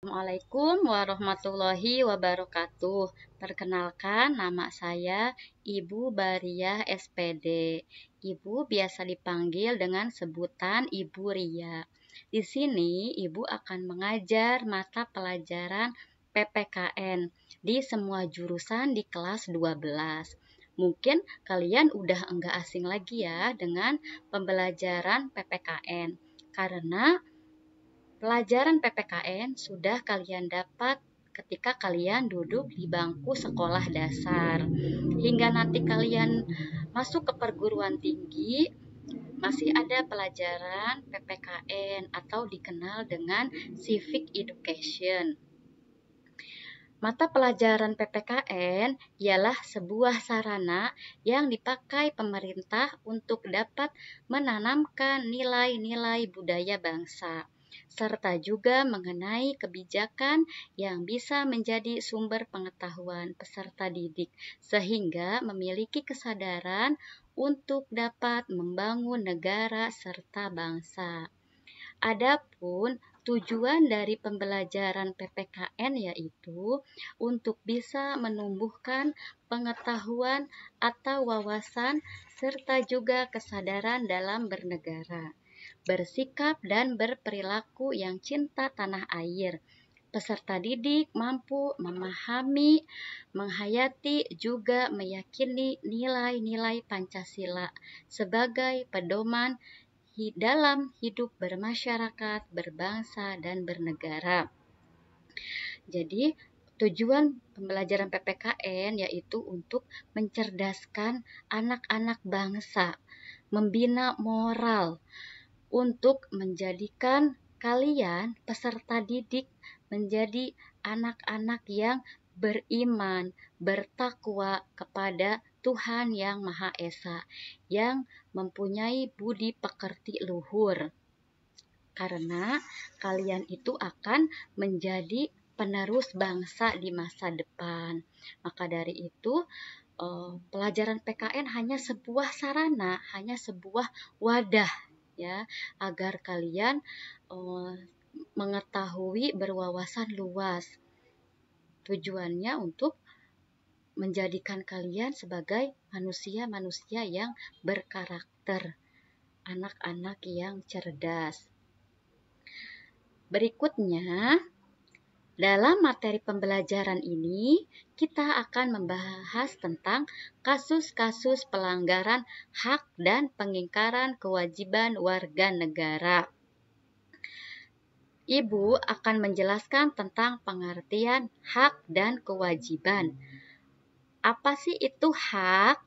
Assalamualaikum warahmatullahi wabarakatuh. Perkenalkan, nama saya Ibu Bariah SPD. Ibu biasa dipanggil dengan sebutan Ibu Ria. Di sini Ibu akan mengajar mata pelajaran PPKN di semua jurusan di kelas 12. Mungkin kalian udah enggak asing lagi ya dengan pembelajaran PPKN. Karena pelajaran PPKN sudah kalian dapat ketika kalian duduk di bangku sekolah dasar. Hingga nanti kalian masuk ke perguruan tinggi, masih ada pelajaran PPKN atau dikenal dengan Civic Education. Mata pelajaran PPKN ialah sebuah sarana yang dipakai pemerintah untuk dapat menanamkan nilai-nilai budaya bangsa, serta juga mengenai kebijakan yang bisa menjadi sumber pengetahuan peserta didik, sehingga memiliki kesadaran untuk dapat membangun negara serta bangsa. Adapun tujuan dari pembelajaran PPKN yaitu untuk bisa menumbuhkan pengetahuan atau wawasan serta juga kesadaran dalam bernegara, bersikap dan berperilaku yang cinta tanah air. Peserta didik mampu memahami, menghayati, juga meyakini nilai-nilai Pancasila sebagai pedoman dalam hidup bermasyarakat, berbangsa, dan bernegara. Jadi, tujuan pembelajaran PPKN yaitu untuk mencerdaskan anak-anak bangsa, membina moral, untuk menjadikan kalian peserta didik menjadi anak-anak yang beriman, bertakwa kepada Tuhan Yang Maha Esa, yang mempunyai budi pekerti luhur. Karena kalian itu akan menjadi penerus bangsa di masa depan. Maka dari itu, pelajaran PKN hanya sebuah sarana, hanya sebuah wadah ya, agar kalian mengetahui, berwawasan luas. Tujuannya untuk menjadikan kalian sebagai manusia-manusia yang berkarakter, anak-anak yang cerdas. Berikutnya, dalam materi pembelajaran ini, kita akan membahas tentang kasus-kasus pelanggaran hak dan pengingkaran kewajiban warga negara. Ibu akan menjelaskan tentang pengertian hak dan kewajiban. Apa sih itu hak?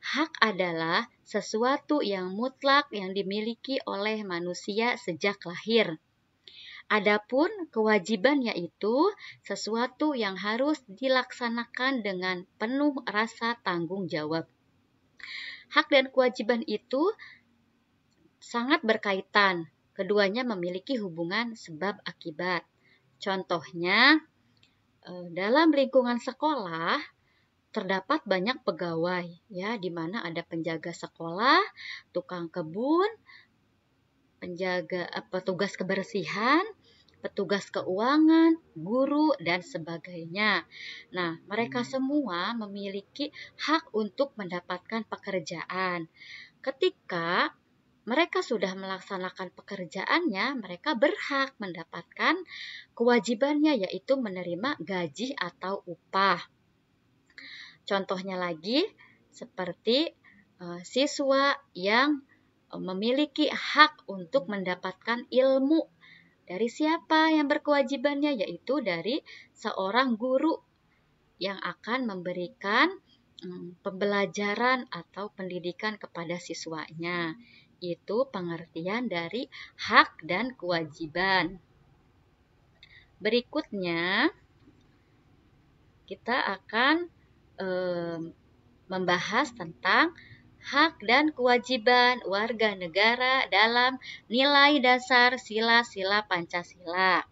Hak adalah sesuatu yang mutlak yang dimiliki oleh manusia sejak lahir. Adapun kewajiban yaitu sesuatu yang harus dilaksanakan dengan penuh rasa tanggung jawab. Hak dan kewajiban itu sangat berkaitan. Keduanya memiliki hubungan sebab akibat. Contohnya, dalam lingkungan sekolah terdapat banyak pegawai, ya, di mana ada penjaga sekolah, tukang kebun, petugas kebersihan, petugas keuangan, guru, dan sebagainya. Nah, mereka semua memiliki hak untuk mendapatkan pekerjaan. Ketika mereka sudah melaksanakan pekerjaannya, mereka berhak mendapatkan kewajibannya, yaitu menerima gaji atau upah. Contohnya lagi, seperti siswa yang memiliki hak untuk mendapatkan ilmu. Dari siapa yang berkewajibannya? Yaitu dari seorang guru yang akan memberikan pembelajaran atau pendidikan kepada siswanya. Itu pengertian dari hak dan kewajiban. Berikutnya, kita akan membahas tentang hak dan kewajiban warga negara dalam nilai dasar sila-sila Pancasila.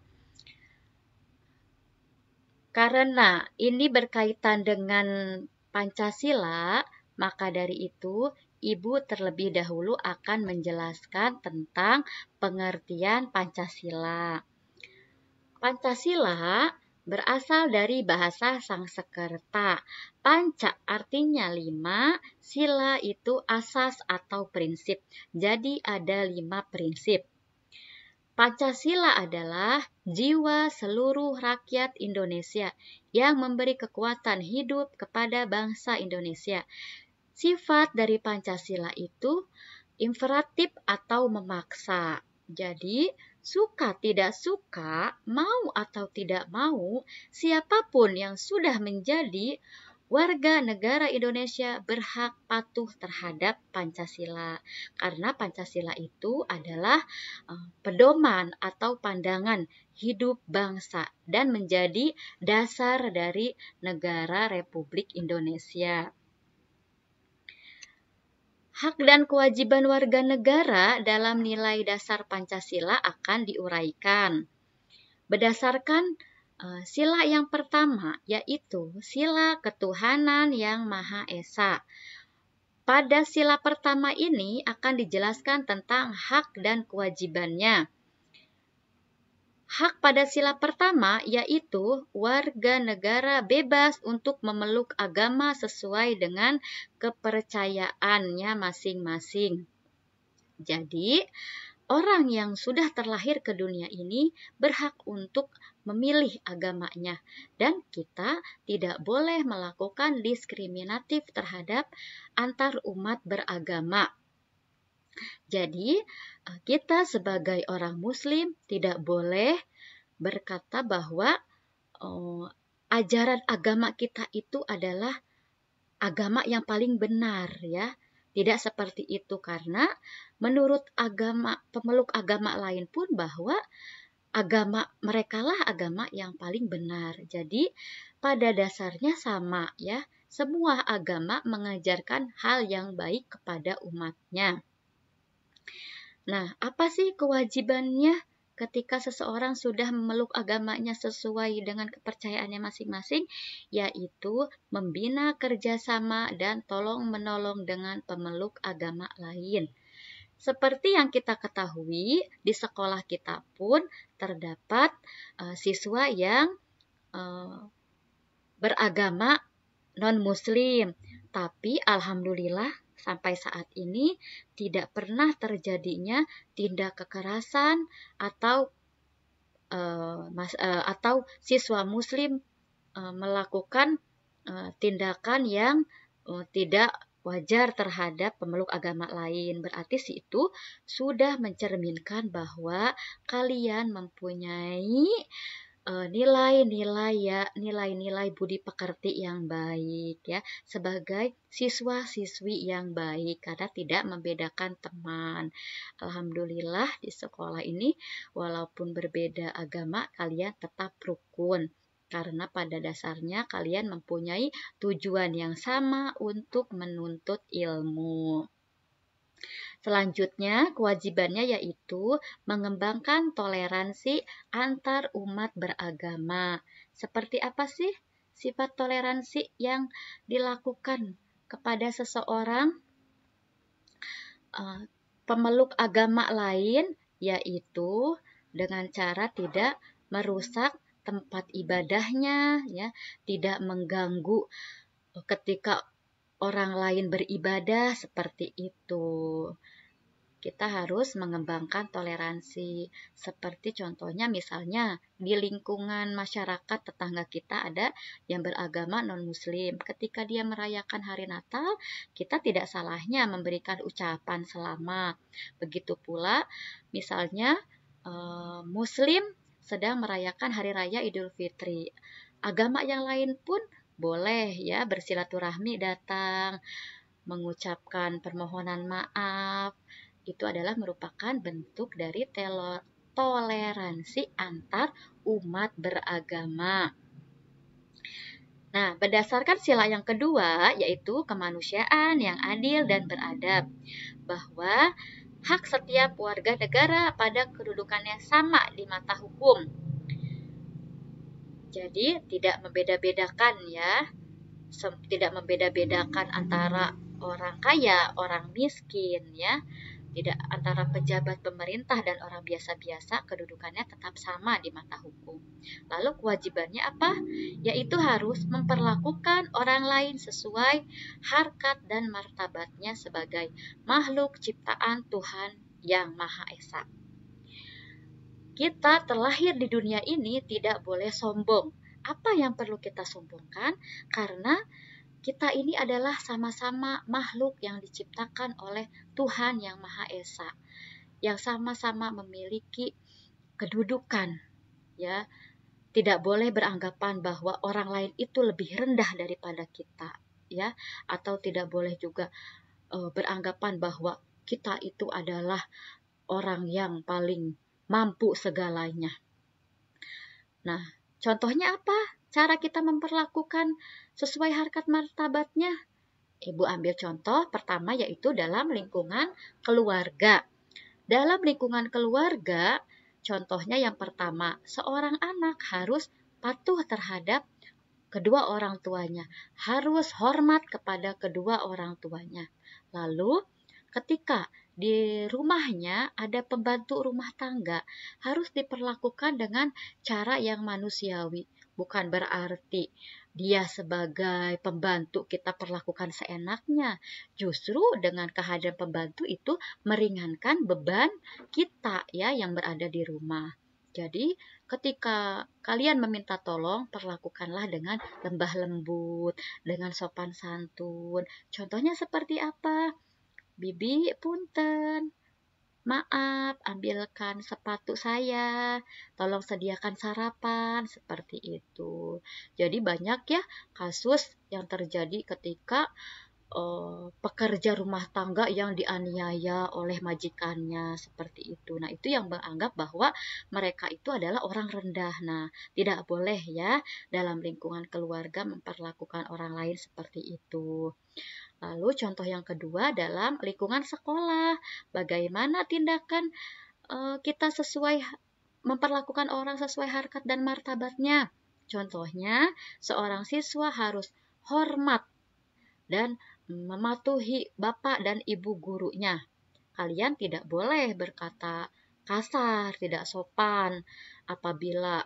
Karena ini berkaitan dengan Pancasila, maka dari itu Ibu terlebih dahulu akan menjelaskan tentang pengertian Pancasila. Pancasila berasal dari bahasa Sanskerta. Panca artinya 5, sila itu asas atau prinsip. Jadi ada 5 prinsip. Pancasila adalah jiwa seluruh rakyat Indonesia yang memberi kekuatan hidup kepada bangsa Indonesia. Sifat dari Pancasila itu imperatif atau memaksa. Jadi, suka tidak suka, mau atau tidak mau, siapapun yang sudah menjadi warga negara Indonesia berhak patuh terhadap Pancasila. Karena Pancasila itu adalah pedoman atau pandangan hidup bangsa dan menjadi dasar dari negara Republik Indonesia. Hak dan kewajiban warga negara dalam nilai dasar Pancasila akan diuraikan. Berdasarkan sila yang pertama, yaitu sila ketuhanan yang Maha Esa. Pada sila pertama ini akan dijelaskan tentang hak dan kewajibannya. Hak pada sila pertama yaitu warga negara bebas untuk memeluk agama sesuai dengan kepercayaannya masing-masing. Jadi, orang yang sudah terlahir ke dunia ini berhak untuk memilih agamanya dan kita tidak boleh melakukan diskriminatif terhadap antar umat beragama. Jadi, kita sebagai orang Muslim tidak boleh berkata bahwa ajaran agama kita itu adalah agama yang paling benar, ya. Tidak seperti itu karena menurut pemeluk agama lain pun bahwa agama merekalah agama yang paling benar. Jadi, pada dasarnya sama, ya. Semua agama mengajarkan hal yang baik kepada umatnya. Nah, apa sih kewajibannya ketika seseorang sudah memeluk agamanya sesuai dengan kepercayaannya masing-masing? Yaitu membina kerjasama dan tolong-menolong dengan pemeluk agama lain. Seperti yang kita ketahui, di sekolah kita pun terdapat siswa yang beragama non-muslim. Tapi Alhamdulillah sampai saat ini tidak pernah terjadinya tindak kekerasan atau siswa muslim melakukan tindakan yang tidak wajar terhadap pemeluk agama lain. Berarti itu sudah mencerminkan bahwa kalian mempunyai nilai-nilai budi pekerti yang baik, ya, sebagai siswa-siswi yang baik karena tidak membedakan teman. Alhamdulillah di sekolah ini walaupun berbeda agama kalian tetap rukun karena pada dasarnya kalian mempunyai tujuan yang sama untuk menuntut ilmu. Selanjutnya, kewajibannya yaitu mengembangkan toleransi antar umat beragama. Seperti apa sih sifat toleransi yang dilakukan kepada seseorang pemeluk agama lain? Yaitu dengan cara tidak merusak tempat ibadahnya, ya, tidak mengganggu ketika orang lain beribadah, seperti itu. Kita harus mengembangkan toleransi. Seperti contohnya misalnya di lingkungan masyarakat tetangga kita ada yang beragama non-muslim. Ketika dia merayakan hari Natal, kita tidak salahnya memberikan ucapan selamat. Begitu pula misalnya muslim sedang merayakan hari raya Idul Fitri. Agama yang lain pun boleh, ya, bersilaturahmi datang, mengucapkan permohonan maaf. Itu adalah merupakan bentuk dari toleransi antar umat beragama. Nah, berdasarkan sila yang kedua, yaitu kemanusiaan yang adil dan beradab, bahwa hak setiap warga negara pada kedudukannya sama di mata hukum. Jadi, tidak membeda-bedakan, ya, tidak membeda-bedakan antara orang kaya, orang miskin, ya. Tidak, antara pejabat pemerintah dan orang biasa-biasa kedudukannya tetap sama di mata hukum. Lalu kewajibannya apa? Yaitu harus memperlakukan orang lain sesuai harkat dan martabatnya sebagai makhluk ciptaan Tuhan yang Maha Esa. Kita terlahir di dunia ini tidak boleh sombong. Apa yang perlu kita sombongkan? Karena kita ini adalah sama-sama makhluk yang diciptakan oleh Tuhan yang Maha Esa, yang sama-sama memiliki kedudukan, ya. Tidak boleh beranggapan bahwa orang lain itu lebih rendah daripada kita, ya, atau tidak boleh juga beranggapan bahwa kita itu adalah orang yang paling mampu segalanya. Nah, contohnya apa? Cara kita memperlakukan sesuai harkat martabatnya. Ibu ambil contoh pertama yaitu dalam lingkungan keluarga. Dalam lingkungan keluarga, contohnya yang pertama, seorang anak harus patuh terhadap kedua orang tuanya, harus hormat kepada kedua orang tuanya. Lalu, ketika di rumahnya ada pembantu rumah tangga, harus diperlakukan dengan cara yang manusiawi. Bukan berarti dia sebagai pembantu kita perlakukan seenaknya. Justru dengan kehadiran pembantu itu meringankan beban kita ya yang berada di rumah. Jadi ketika kalian meminta tolong, perlakukanlah dengan lembah lembut, dengan sopan santun. Contohnya seperti apa? Bibi, punten. Maaf, ambilkan sepatu saya. Tolong sediakan sarapan, seperti itu. Jadi banyak ya kasus yang terjadi ketika pekerja rumah tangga yang dianiaya oleh majikannya, seperti itu. Nah, itu yang menganggap bahwa mereka itu adalah orang rendah. Nah, tidak boleh ya dalam lingkungan keluarga memperlakukan orang lain seperti itu. Lalu contoh yang kedua dalam lingkungan sekolah, bagaimana tindakan kita sesuai memperlakukan orang sesuai harkat dan martabatnya. Contohnya, seorang siswa harus hormat dan mematuhi bapak dan ibu gurunya. Kalian tidak boleh berkata kasar, tidak sopan. Apabila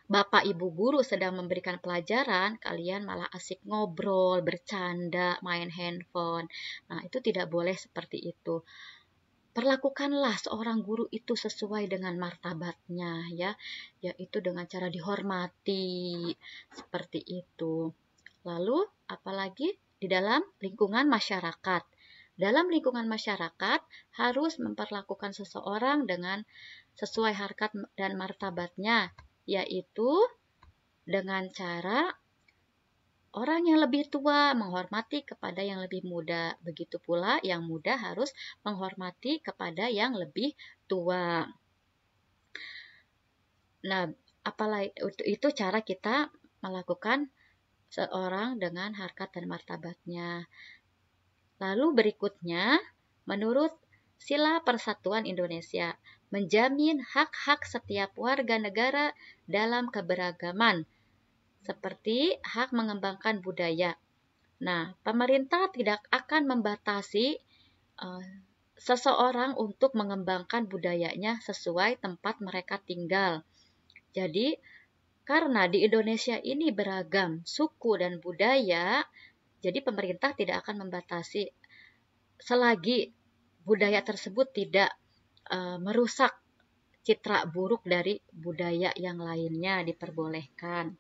bapak ibu guru sedang memberikan pelajaran, kalian malah asik ngobrol, bercanda, main handphone. Nah, itu tidak boleh seperti itu. Perlakukanlah seorang guru itu sesuai dengan martabatnya, ya, yaitu dengan cara dihormati, seperti itu. Lalu, apalagi di dalam lingkungan masyarakat. Dalam lingkungan masyarakat harus memperlakukan seseorang dengan sesuai harkat dan martabatnya, yaitu dengan cara orang yang lebih tua menghormati kepada yang lebih muda. Begitu pula yang muda harus menghormati kepada yang lebih tua. Nah, apalagi itu cara kita melakukan seorang dengan harkat dan martabatnya. Lalu berikutnya, menurut Sila Persatuan Indonesia, menjamin hak-hak setiap warga negara dalam keberagaman, seperti hak mengembangkan budaya. Nah, pemerintah tidak akan membatasi seseorang untuk mengembangkan budayanya sesuai tempat mereka tinggal. Jadi, karena di Indonesia ini beragam suku dan budaya, jadi pemerintah tidak akan membatasi selagi budaya tersebut tidak merusak citra buruk dari budaya yang lainnya diperbolehkan.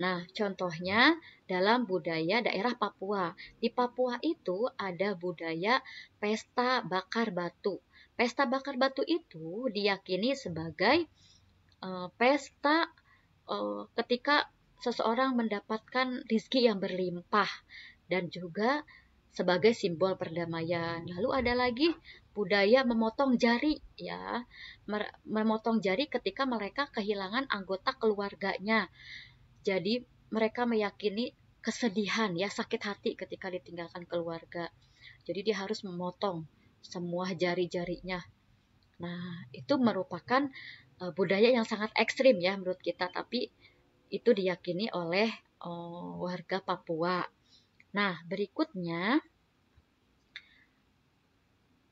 Nah, contohnya dalam budaya daerah Papua. Di Papua itu ada budaya pesta bakar batu. Pesta bakar batu itu diyakini sebagai pesta ketika seseorang mendapatkan rizki yang berlimpah dan juga sebagai simbol perdamaian. Lalu ada lagi budaya memotong jari, ya, memotong jari ketika mereka kehilangan anggota keluarganya. Jadi mereka meyakini kesedihan, ya, sakit hati ketika ditinggalkan keluarga. Jadi dia harus memotong semua jari-jarinya. Nah, itu merupakan budaya yang sangat ekstrim ya menurut kita, tapi itu diyakini oleh warga Papua. Nah, berikutnya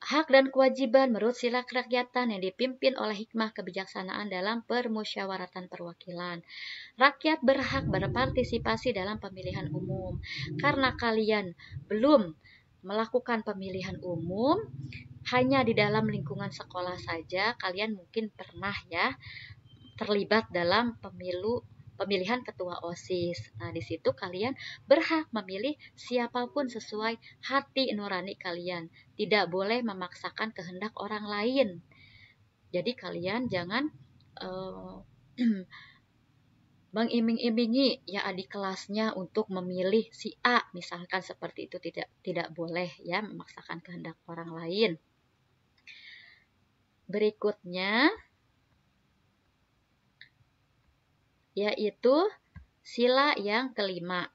hak dan kewajiban menurut sila kerakyatan yang dipimpin oleh hikmah kebijaksanaan dalam permusyawaratan perwakilan. Rakyat berhak berpartisipasi dalam pemilihan umum. Karena kalian belum melakukan pemilihan umum, hanya di dalam lingkungan sekolah saja, kalian mungkin pernah ya terlibat dalam pemilihan ketua OSIS. Nah, di situ kalian berhak memilih siapapun sesuai hati nurani kalian. Tidak boleh memaksakan kehendak orang lain. Jadi kalian jangan mengiming-imingi ya adik kelasnya untuk memilih si A, misalkan seperti itu. Tidak boleh ya memaksakan kehendak orang lain. Berikutnya yaitu sila yang kelima.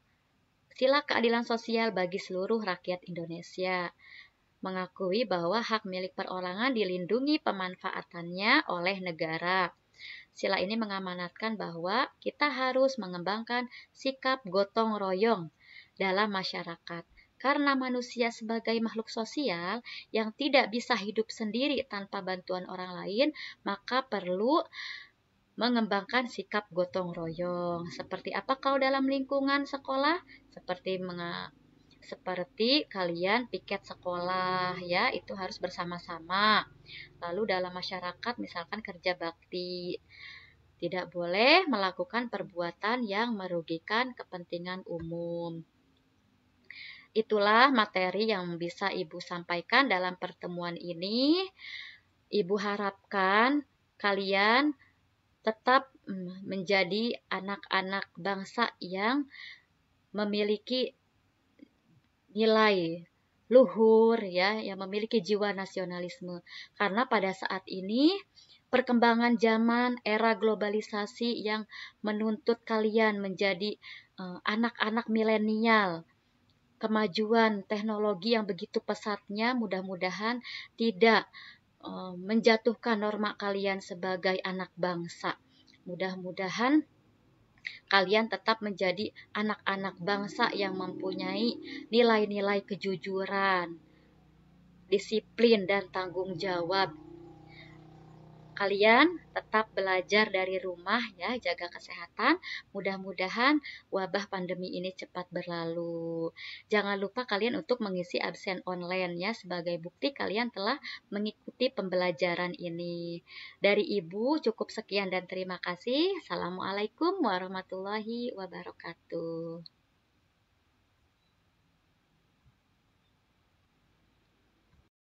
Sila keadilan sosial bagi seluruh rakyat Indonesia. Mengakui bahwa hak milik perorangan dilindungi pemanfaatannya oleh negara. Sila ini mengamanatkan bahwa kita harus mengembangkan sikap gotong royong dalam masyarakat. Karena manusia sebagai makhluk sosial yang tidak bisa hidup sendiri tanpa bantuan orang lain, maka perlu mengembangkan sikap gotong royong. Seperti apa kalau dalam lingkungan sekolah? Seperti kalian piket sekolah ya, itu harus bersama-sama. Lalu dalam masyarakat misalkan kerja bakti. Tidak boleh melakukan perbuatan yang merugikan kepentingan umum. Itulah materi yang bisa Ibu sampaikan dalam pertemuan ini. Ibu harapkan kalian tetap menjadi anak-anak bangsa yang memiliki nilai luhur ya, yang memiliki jiwa nasionalisme. Karena pada saat ini perkembangan zaman, era globalisasi yang menuntut kalian menjadi anak-anak milenial. Kemajuan teknologi yang begitu pesatnya mudah-mudahan tidak menjatuhkan norma kalian sebagai anak bangsa. Mudah-mudahan kalian tetap menjadi anak-anak bangsa yang mempunyai nilai-nilai kejujuran, disiplin, dan tanggung jawab. Kalian tetap belajar dari rumah ya, jaga kesehatan. Mudah-mudahan wabah pandemi ini cepat berlalu. Jangan lupa kalian untuk mengisi absen online ya, sebagai bukti kalian telah mengikuti pembelajaran ini. Dari Ibu cukup sekian dan terima kasih. Assalamualaikum warahmatullahi wabarakatuh.